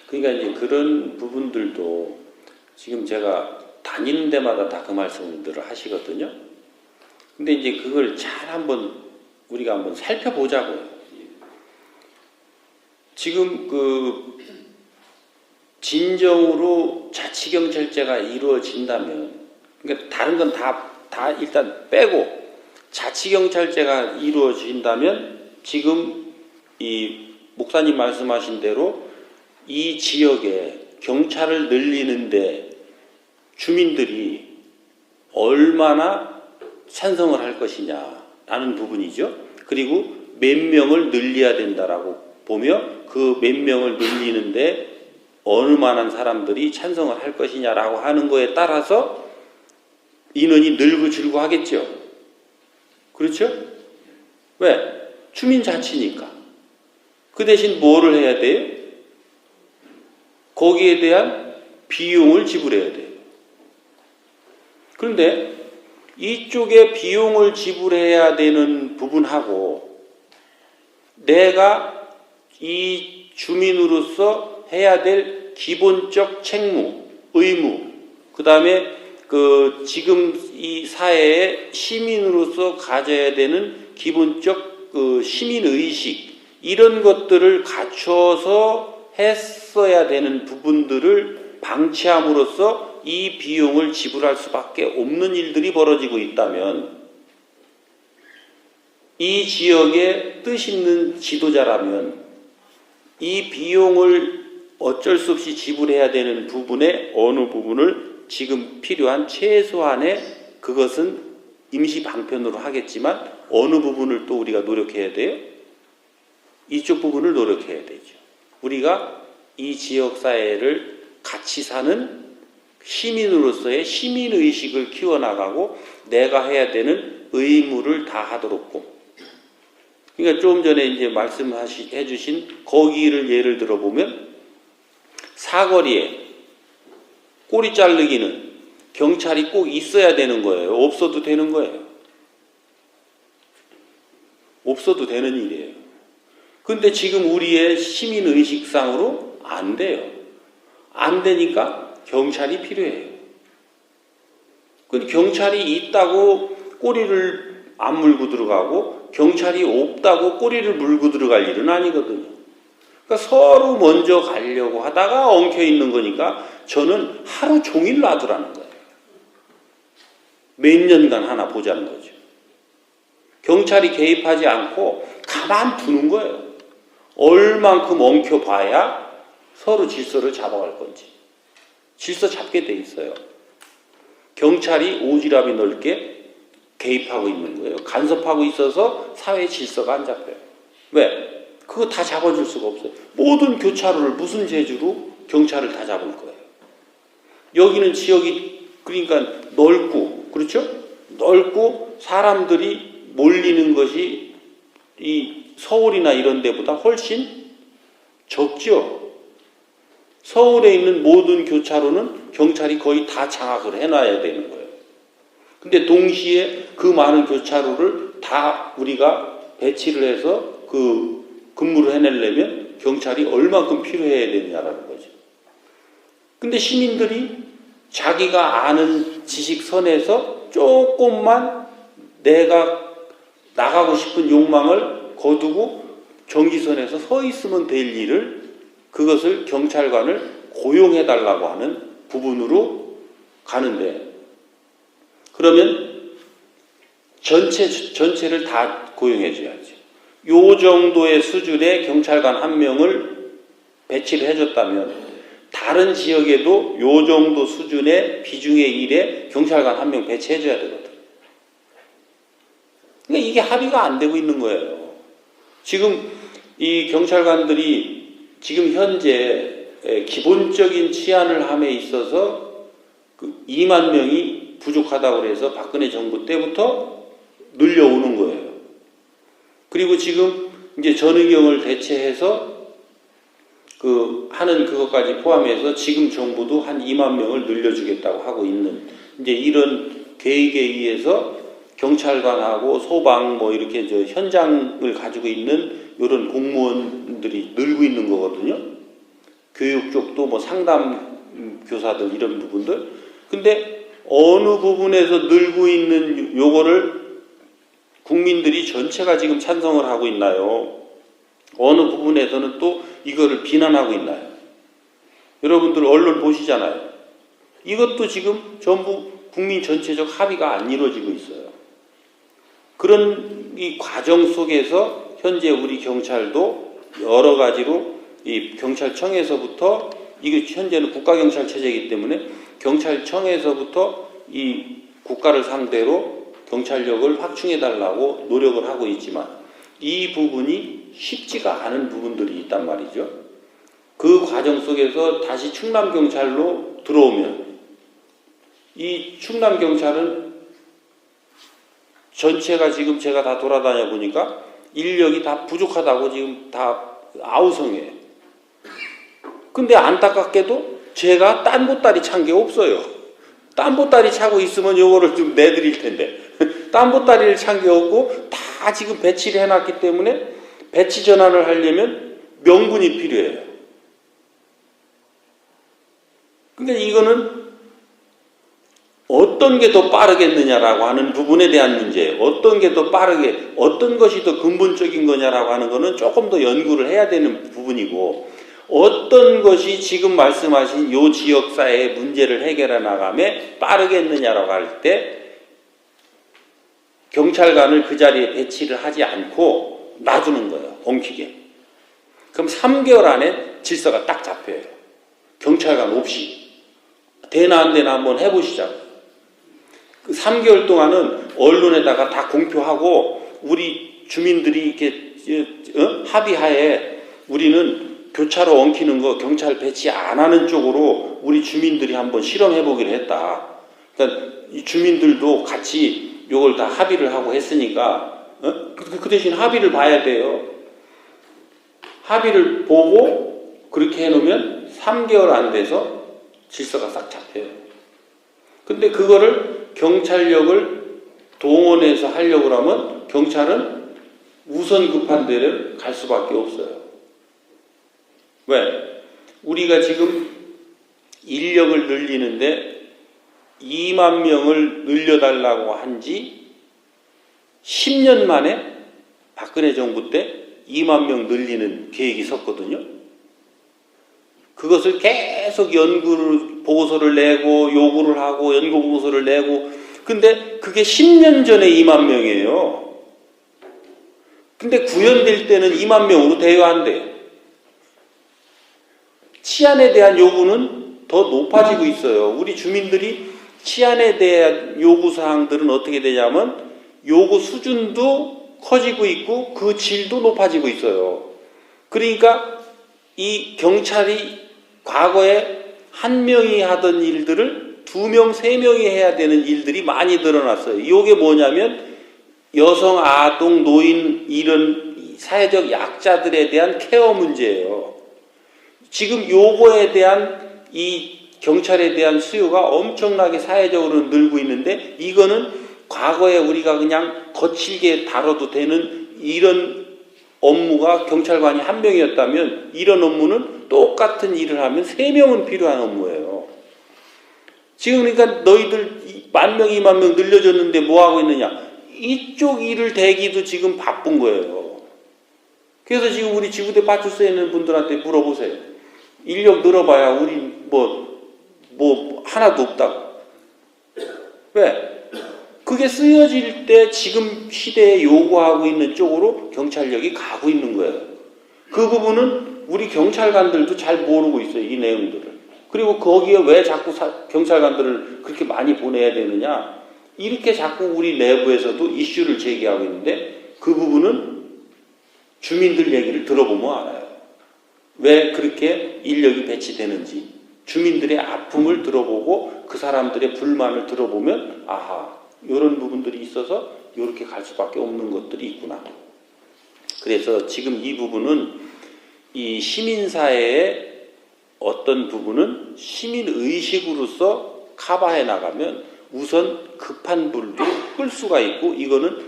그러니까 이제 그런 부분들도 지금 제가 다니는 데마다 다 그 말씀들을 하시거든요. 근데 이제 그걸 잘 우리가 한번 살펴보자고요. 지금 진정으로 자치경찰제가 이루어진다면, 그러니까 다른 건 다 일단 빼고 자치경찰제가 이루어진다면 지금 이 목사님 말씀하신 대로 이 지역에 경찰을 늘리는데 주민들이 얼마나 찬성을 할 것이냐라는 부분이죠. 그리고 몇 명을 늘려야 된다라고 보며 그 몇 명을 늘리는데 어느 만한 사람들이 찬성을 할 것이냐라고 하는 거에 따라서 인원이 늘고 줄고 하겠죠. 그렇죠? 왜? 주민자치니까. 그 대신 뭐를 해야 돼요? 거기에 대한 비용을 지불해야 돼요. 그런데 이쪽에 비용을 지불해야 되는 부분하고 내가 이 주민으로서 해야 될 기본적 책무, 의무, 그 다음에 지금 이 사회의 시민으로서 가져야 되는 기본적 시민의식, 이런 것들을 갖춰서 했어야 되는 부분들을 방치함으로써 이 비용을 지불할 수밖에 없는 일들이 벌어지고 있다면, 이 지역에 뜻 있는 지도자라면 이 비용을 어쩔 수 없이 지불해야 되는 부분의 어느 부분을 지금 필요한 최소한의, 그것은 임시 방편으로 하겠지만 어느 부분을 또 우리가 노력해야 돼요? 이쪽 부분을 노력해야 되죠. 우리가 이 지역사회를 같이 사는 시민으로서의 시민의식을 키워나가고 내가 해야 되는 의무를 다하도록. 그러니까 좀 전에 이제 말씀해 주신 거기를 예를 들어 보면, 사거리에 꼬리 자르기는 경찰이 꼭 있어야 되는 거예요? 없어도 되는 거예요? 없어도 되는 일이에요. 근데 지금 우리의 시민의식상으로 안 돼요. 안 되니까 경찰이 필요해요. 근데 경찰이 있다고 꼬리를 안 물고 들어가고 경찰이 없다고 꼬리를 물고 들어갈 일은 아니거든요. 그러니까 서로 먼저 가려고 하다가 엉켜 있는 거니까 저는 하루 종일 놔두라는 거예요. 몇 년간 하나 보자는 거죠. 경찰이 개입하지 않고 가만 두는 거예요. 얼만큼 엉켜봐야 서로 질서를 잡아갈 건지. 질서 잡게 돼 있어요. 경찰이 오지랖이 넓게 개입하고 있는 거예요. 간섭하고 있어서 사회 질서가 안 잡혀요. 왜? 그거 다 잡아줄 수가 없어요. 모든 교차로를 무슨 재주로 경찰을 다 잡을 거예요. 여기는 지역이 그러니까 넓고, 그렇죠? 넓고 사람들이 몰리는 것이 이 서울이나 이런 데보다 훨씬 적죠. 서울에 있는 모든 교차로는 경찰이 거의 다 장악을 해놔야 되는 거예요. 근데 동시에 그 많은 교차로를 다 우리가 배치를 해서 근무를 해내려면 경찰이 얼만큼 필요해야 되느냐라는 거죠. 근데 시민들이 자기가 아는 지식선에서 조금만 내가 나가고 싶은 욕망을 거두고 경지선에서 서 있으면 될 일을, 그것을 경찰관을 고용해달라고 하는 부분으로 가는데, 그러면 전체를 다 고용해줘야죠. 요 정도의 수준의 경찰관 한 명을 배치를 해줬다면 다른 지역에도 요 정도 수준의 비중의 일에 경찰관 한 명 배치해줘야 되거든. 그러니까 이게 합의가 안 되고 있는 거예요. 지금 이 경찰관들이 지금 현재 기본적인 치안을 함에 있어서 2만 명이 부족하다고 해서 박근혜 정부 때부터 늘려오는 거예요. 그리고 지금 이제 전의경을 대체해서 하는 그것까지 포함해서 지금 정부도 한 2만 명을 늘려주겠다고 하고 있는, 이제 이런 계획에 의해서 경찰관하고 소방 이렇게 현장을 가지고 있는 이런 공무원들이 늘고 있는 거거든요. 교육 쪽도 뭐 상담 교사들 이런 부분들. 근데 어느 부분에서 늘고 있는 요거를 국민들이 전체가 지금 찬성을 하고 있나요? 어느 부분에서는 또 이거를 비난하고 있나요? 여러분들 언론 보시잖아요. 이것도 지금 전부 국민 전체적 합의가 안 이루어지고 있어요. 그런 이 과정 속에서 현재 우리 경찰도 여러 가지로 이 경찰청에서부터, 이게 현재는 국가경찰 체제이기 때문에 경찰청에서부터 이 국가를 상대로 경찰력을 확충해달라고 노력을 하고 있지만 이 부분이 쉽지가 않은 부분들이 있단 말이죠. 그 과정 속에서 다시 충남경찰로 들어오면 이 충남경찰은 전체가 지금 제가 다 돌아다녀 보니까 인력이 다 부족하다고 지금 다 아우성이에요. 근데 안타깝게도 제가 딴 보따리 찬 게 없어요. 딴 보따리 차고 있으면 요거를 좀 내드릴 텐데 딴 보따리를 찬 게 없고 다 지금 배치를 해놨기 때문에 배치 전환을 하려면 명분이 필요해요. 근데 이거는 어떤 게 더 빠르겠느냐라고 하는 부분에 대한 문제예요. 어떤 게 더 빠르게, 어떤 것이 더 근본적인 거냐라고 하는 거는 조금 더 연구를 해야 되는 부분이고, 어떤 것이 지금 말씀하신 요 지역사회의 문제를 해결해 나감에 빠르겠느냐라고 할 때 경찰관을 그 자리에 배치를 하지 않고 놔두는 거예요. 엉키게. 그럼 3개월 안에 질서가 딱 잡혀요. 경찰관 없이. 되나 안 되나 한번 해보시자고. 그 3개월 동안은 언론에다가 다 공표하고 우리 주민들이 이렇게 합의하에 우리는 교차로 엉키는 거 경찰 배치 안 하는 쪽으로 우리 주민들이 한번 실험해 보기로 했다. 그러니까 이 주민들도 같이 요걸 다 합의를 하고 했으니까 그 대신 합의를 봐야 돼요. 합의를 보고 그렇게 해놓으면 3개월 안 돼서 질서가 싹 잡혀요. 근데 그거를 경찰력을 동원해서 하려고 하면 경찰은 우선 급한 데를 갈 수밖에 없어요. 왜? 우리가 지금 인력을 늘리는데 2만 명을 늘려달라고 한 지 10년 만에 박근혜 정부 때 2만 명 늘리는 계획이 섰거든요. 그것을 계속 연구를, 보고서를 내고 요구를 하고 연구 보고서를 내고, 근데 그게 10년 전에 2만 명이에요. 근데 구현될 때는 2만 명으로 돼야 한대요. 치안에 대한 요구는 더 높아지고 있어요. 우리 주민들이 치안에 대한 요구사항들은 어떻게 되냐면 요구 수준도 커지고 있고 그 질도 높아지고 있어요. 그러니까 이 경찰이 과거에 한 명이 하던 일들을 2명, 3명이 해야 되는 일들이 많이 늘어났어요. 이게 뭐냐면 여성, 아동, 노인 이런 사회적 약자들에 대한 케어 문제예요. 지금 요거에 대한 이 경찰에 대한 수요가 엄청나게 사회적으로 늘고 있는데 이거는 과거에 우리가 그냥 거칠게 다뤄도 되는 이런 업무가 경찰관이 1명이었다면 이런 업무는 똑같은 일을 하면 3명은 필요한 업무예요. 지금 그러니까 너희들 10,000명, 20,000명 늘려줬는데 뭐 하고 있느냐? 이쪽 일을 대기도 지금 바쁜 거예요. 그래서 지금 우리 지구대 파출소에 있는 분들한테 물어보세요. 인력 늘어봐야 우리 뭐 하나도 없다고. 왜? 그게 쓰여질 때 지금 시대에 요구하고 있는 쪽으로 경찰력이 가고 있는 거예요. 그 부분은 우리 경찰관들도 잘 모르고 있어요. 이 내용들을. 그리고 거기에 왜 자꾸 경찰관들을 그렇게 많이 보내야 되느냐. 이렇게 자꾸 우리 내부에서도 이슈를 제기하고 있는데 그 부분은 주민들 얘기를 들어보면 알아요. 왜 그렇게 인력이 배치되는지. 주민들의 아픔을 들어보고 그 사람들의 불만을 들어보면 아하. 이런 부분들이 있어서 이렇게 갈 수밖에 없는 것들이 있구나. 그래서 지금 이 부분은 이 시민사회의 어떤 부분은 시민의식으로서 커버해 나가면 우선 급한 불도 끌 수가 있고 이거는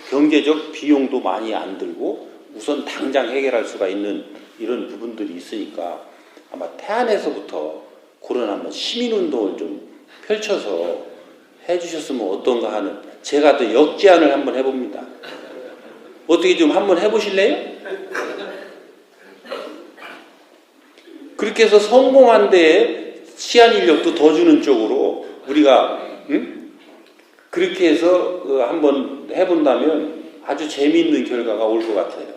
경제적 비용도 많이 안 들고 우선 당장 해결할 수가 있는 이런 부분들이 있으니까 아마 태안에서부터 그런 한번 시민운동을 좀 펼쳐서 해주셨으면 어떤가 하는, 제가 또 역제안을 한번 해봅니다. 어떻게 좀 한번 해보실래요? 그렇게 해서 성공한 데에 시한 인력도 더 주는 쪽으로 우리가 그렇게 해서 한번 해본다면 아주 재미있는 결과가 올 것 같아요.